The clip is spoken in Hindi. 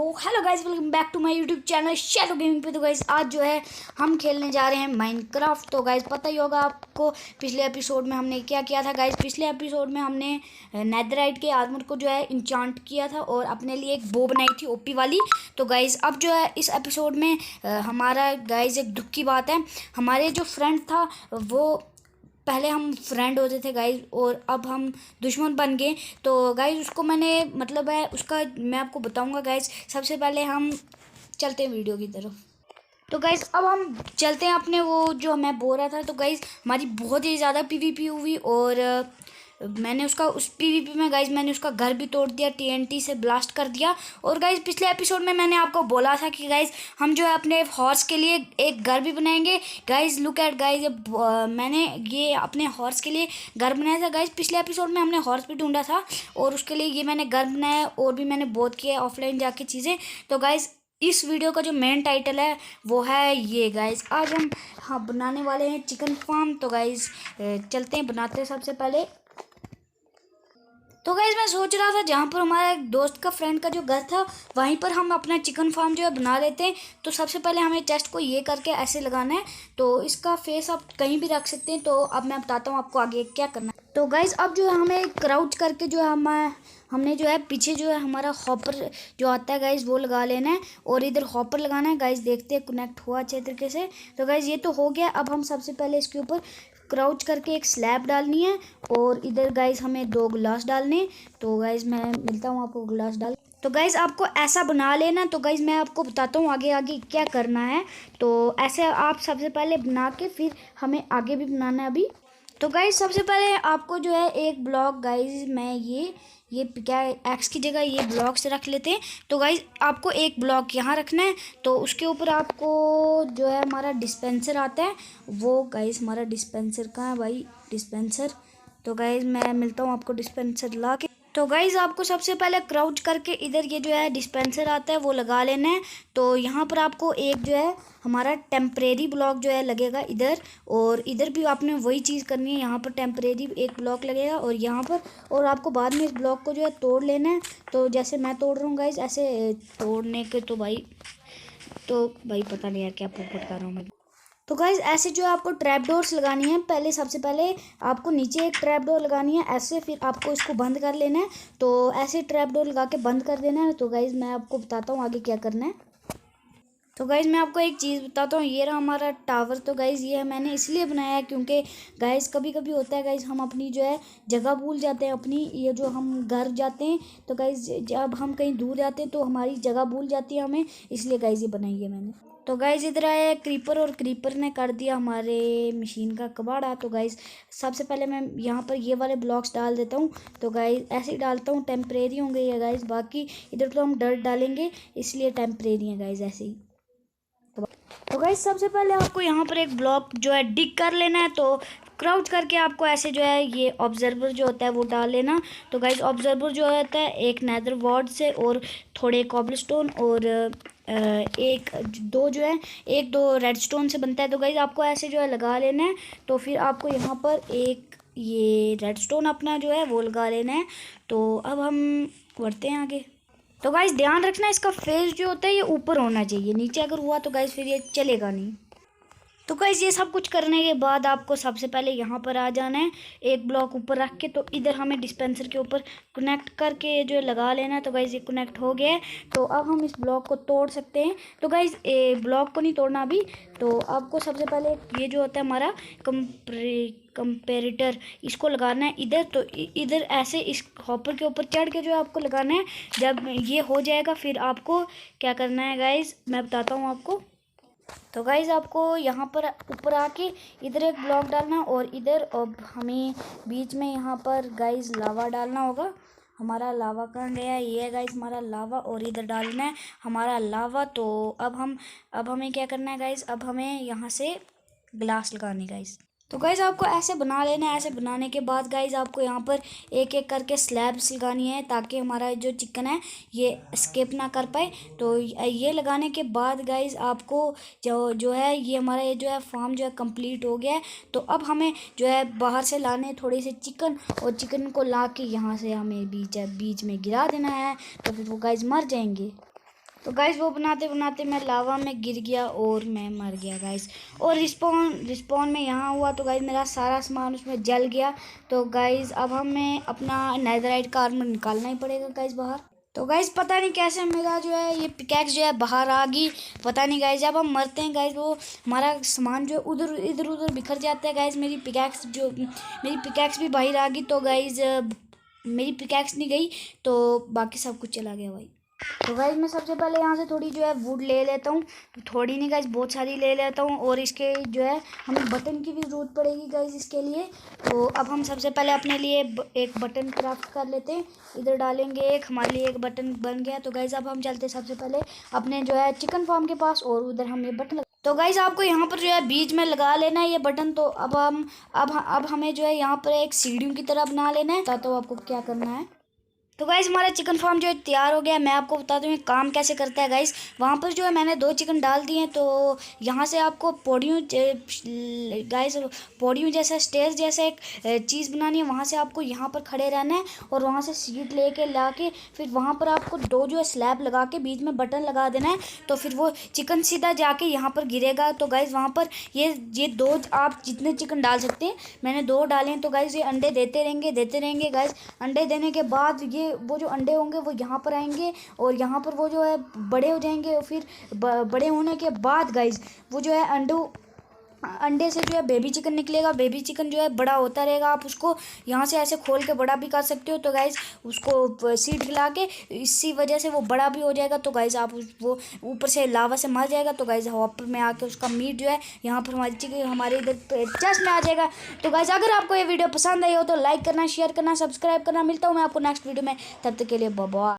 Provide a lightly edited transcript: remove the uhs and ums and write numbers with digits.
तो hello guys, welcome back to my YouTube channel shadow gaming पे। तो गाइस आज जो है हम खेलने जा रहे हैं माइनक्राफ्ट। तो गाइस पता ही होगा आपको पिछले एपिसोड में हमने क्या किया था। गाइस पिछले एपिसोड में हमने नेदरराइट के आर्मर को जो है इंचांट किया था और अपने लिए एक बो बनाई थी ओपी वाली। तो गाइस अब जो है इस एपिसोड में हमारा गाइस एक दुख की बात है, हमारे जो फ्रेंड था वो पहले हम फ्रेंड होते थे गाइज और अब हम दुश्मन बन गए। तो गाइज उसको मैंने मतलब है उसका मैं आपको बताऊंगा गाइज। सबसे पहले हम चलते हैं वीडियो की तरफ। तो गाइज अब हम चलते हैं अपने वो जो मैं बोल रहा था। तो गाइज हमारी बहुत ही ज़्यादा पीवीपी हुई और मैंने उसका उस पीवीपी में गाइज मैंने उसका घर भी तोड़ दिया, टीएनटी से ब्लास्ट कर दिया। और गाइज पिछले एपिसोड में मैंने आपको बोला था कि गाइज हम जो है अपने हॉर्स के लिए एक घर भी बनाएंगे। गाइज लुक एट गाइज, मैंने ये अपने हॉर्स के लिए घर बनाया था। गाइज पिछले एपिसोड में हमने हॉर्स भी ढूंढा था और उसके लिए ये मैंने घर बनाया और भी मैंने बहुत किया ऑफलाइन जाके चीज़ें। तो गाइज इस वीडियो का जो मेन टाइटल है वो है ये गाइज। आज हम बनाने वाले हैं चिकन फार्म। तो गाइज चलते हैं बनाते हैं सबसे पहले। तो गाइज मैं सोच रहा था जहाँ पर हमारा एक दोस्त का फ्रेंड का जो घर था वहीं पर हम अपना चिकन फार्म जो है बना लेते हैं। तो सबसे पहले हमें चेस्ट को ये करके ऐसे लगाना है। तो इसका फेस आप कहीं भी रख सकते हैं। तो अब मैं बताता हूँ आपको आगे क्या करना है। तो गाइज अब जो है हमें क्राउच करके जो है हमने जो है पीछे जो है हमारा हॉपर जो आता है गाइज वो लगा लेना है और इधर हॉपर लगाना है। गाइज देखते हैं कनेक्ट हुआ अच्छे तरीके से। तो गाइज ये तो हो गया। अब हम सबसे पहले इसके ऊपर क्राउच करके एक स्लैब डालनी है और इधर गाइज हमें 2 गिलास डालने। तो गाइज मैं मिलता हूँ आपको गिलास डाल। तो गाइज आपको ऐसा बना लेना। तो गाइज मैं आपको बताता हूँ आगे आगे क्या करना है। तो ऐसे आप सबसे पहले बना के फिर हमें आगे भी बनाना है अभी। तो गाइज सबसे पहले आपको जो है एक ब्लॉक गाइज मैं ये क्या एक्स की जगह ये ब्लॉक से रख लेते हैं। तो गाइज आपको एक ब्लॉक यहाँ रखना है। तो उसके ऊपर आपको जो है हमारा डिस्पेंसर आता है वो गाइज हमारा डिस्पेंसर कहाँ है भाई, डिस्पेंसर। तो गाइज मैं मिलता हूँ आपको डिस्पेंसर ला के। तो गाइज आपको सबसे पहले क्राउच करके इधर ये जो है डिस्पेंसर आता है वो लगा लेना है। तो यहाँ पर आपको एक जो है हमारा टेम्परेरी ब्लॉक जो है लगेगा इधर और इधर भी आपने वही चीज़ करनी है। यहाँ पर टेम्परेरी एक ब्लॉक लगेगा और यहाँ पर और आपको बाद में इस ब्लॉक को जो है तोड़ लेना है। तो जैसे मैं तोड़ रहा हूँ गाइज ऐसे तोड़ने के तो भाई पता नहीं यार क्या पोपट कर रहा हूँ मैं। तो गाइज ऐसे जो है आपको ट्रैप डोर्स लगानी है। पहले सबसे पहले आपको नीचे एक ट्रैप डोर लगानी है ऐसे, फिर आपको इसको बंद कर लेना है। तो ऐसे ट्रैप डोर लगा के बंद कर देना है। तो गाइज मैं आपको बताता हूँ आगे क्या करना है। तो गाइज मैं आपको एक चीज़ बताता हूँ, ये रहा हमारा टावर। तो गाइज ये मैंने इसलिए बनाया है क्योंकि गाइज कभी कभी होता है गाइज हम अपनी जो है जगह भूल जाते हैं अपनी, ये जो हम घर जाते हैं तो गाइज जब हम कहीं दूर जाते हैं तो हमारी जगह भूल जाती है हमें, इसलिए गाइज ये बनाई है मैंने। तो गाइज इधर आया क्रीपर और क्रीपर ने कर दिया हमारे मशीन का कबाड़ा। तो गाइज सबसे पहले मैं यहाँ पर ये वाले ब्लॉक्स डाल देता हूँ। तो गाइज ऐसे ही डालता हूँ, टेम्परेरी होंगे ये गाइज, बाकी इधर तो हम डर्ट डालेंगे इसलिए टेम्परेरी है गाइज ऐसे ही। तो गाइज सबसे पहले आपको यहाँ पर एक ब्लॉक जो है डिग कर लेना है। तो क्राउच करके आपको ऐसे जो है ये ऑब्जर्वर जो होता है वो डाल लेना। तो गाइज ऑब्जर्वर जो होता है एक नेदर वार्ड से और थोड़े कॉबलस्टोन और एक दो रेडस्टोन से बनता है। तो गाइज आपको ऐसे जो है लगा लेना है। तो फिर आपको यहाँ पर एक ये रेडस्टोन अपना जो है वो लगा लेना है। तो अब हम बढ़ते हैं आगे। तो गाइज ध्यान रखना इसका फेस जो होता है ये ऊपर होना चाहिए, नीचे अगर हुआ तो गाइज फिर ये चलेगा नहीं। तो गाइज ये सब कुछ करने के बाद आपको सबसे पहले यहाँ पर आ जाना है एक ब्लॉक ऊपर रख के। तो इधर हमें डिस्पेंसर के ऊपर कनेक्ट करके जो है लगा लेना है। तो गाइज ये कनेक्ट हो गया है। तो अब हम इस ब्लॉक को तोड़ सकते हैं। तो गाइज ब्लॉक को नहीं तोड़ना अभी। तो आपको सबसे पहले ये जो होता है हमारा कंपेरेटर इसको लगाना है इधर। तो इधर ऐसे इस हॉपर के ऊपर चढ़ के जो है आपको लगाना है। जब ये हो जाएगा फिर आपको क्या करना है गाइज मैं बताता हूँ आपको। तो गाइज आपको यहाँ पर ऊपर आके इधर एक ब्लॉक डालना और इधर अब हमें बीच में यहाँ पर गाइज लावा डालना होगा। हमारा लावा कहाँ गया, ये है गाइज हमारा लावा और इधर डालना है हमारा लावा। तो अब हमें क्या करना है गाइज, अब हमें यहाँ से ग्लास लगाने गाइज। तो गाइज आपको ऐसे बना लेना है। ऐसे बनाने के बाद गाइज आपको यहाँ पर एक एक करके स्लैब्स लगानी है ताकि हमारा जो चिकन है ये स्केप ना कर पाए। तो ये लगाने के बाद गाइज आपको जो है ये हमारा ये जो है फार्म जो है कंप्लीट हो गया है। तो अब हमें जो है बाहर से लाने थोड़े से चिकन और चिकन को ला के यहाँ से हमें बीच में गिरा देना है। तो फिर वो गाइज मर जाएंगे। तो गाइस वो बनाते बनाते मैं लावा में गिर गया और मैं मर गया गाइस। और रिस्पॉन में यहाँ हुआ तो गाइस मेरा सारा सामान उसमें जल गया। तो गाइस अब हमें अपना नेदरराइट का आर्मर निकालना ही पड़ेगा गाइस बाहर। तो गाइस पता नहीं कैसे मेरा जो है ये पिकैक्स जो है बाहर आ गई, पता नहीं गाइस। जब हम मरते हैं गाइस वो हमारा सामान जो है उधर इधर उधर बिखर जाता है गाइस। मेरी पिकैक्स भी बाहर आ गई। तो गाइस मेरी पिकैक्स नहीं गई तो बाकी सब कुछ चला गया भाई। तो गाइज मैं सबसे पहले यहाँ से थोड़ी जो है वुड ले लेता हूँ। तो थोड़ी नहीं गाइज बहुत सारी ले लेता हूँ। और इसके जो है हमें बटन की भी ज़रूरत पड़ेगी गाइज इसके लिए। तो अब हम सबसे पहले अपने लिए एक बटन क्राफ्ट कर लेते हैं। इधर डालेंगे एक, हमारे लिए एक बटन बन गया। तो गाइज अब हम चलते हैं सबसे पहले अपने जो है चिकन फार्म के पास और उधर हम ये बटन तो गाइज आपको यहाँ पर जो है बीच में लगा लेना है ये बटन। तो अब हमें जो है यहाँ पर एक सीढ़ियों की तरह बना लेना है। तो आपको क्या करना है। तो गाइस हमारा चिकन फार्म जो है तैयार हो गया। मैं आपको बता दूं ये काम कैसे करता है गाइस। वहाँ पर जो है मैंने 2 चिकन डाल दिए हैं। तो यहाँ से आपको पौड़ियों जैसा स्टेज जैसा एक चीज़ बनानी है। वहाँ से आपको यहाँ पर खड़े रहना है और वहाँ से सीट लेके ला के फिर वहाँ पर आपको 2 जो है स्लैब लगा के बीच में बटन लगा देना है। तो फिर वो चिकन सीधा जाके यहाँ पर गिरेगा। तो गाइस वहाँ पर ये 2 आप जितने चिकन डाल सकते हैं, मैंने 2 डाले हैं। तो गाइस ये अंडे देते रहेंगे गाइस। अंडे देने के बाद वो जो अंडे होंगे वो यहाँ पर आएंगे और यहाँ पर वो जो है बड़े हो जाएंगे। और फिर बड़े होने के बाद गाइस वो जो है अंडे से जो है बेबी चिकन निकलेगा। बेबी चिकन जो है बड़ा होता रहेगा। आप उसको यहाँ से ऐसे खोल के बड़ा भी कर सकते हो। तो गाइज उसको सीड खिला के इसी वजह से वो बड़ा भी हो जाएगा। तो गाइज आप वो ऊपर से लावा से मर जाएगा। तो गाइज हॉपर में आके उसका मीट जो है यहाँ पर हमारे इधर चेस्ट में आ जाएगा। तो गाइज अगर आपको ये वीडियो पसंद आई हो तो लाइक करना, शेयर करना, सब्सक्राइब करना। मिलता हूँ मैं आपको नेक्स्ट वीडियो में, तब तक के लिए बाय बाय।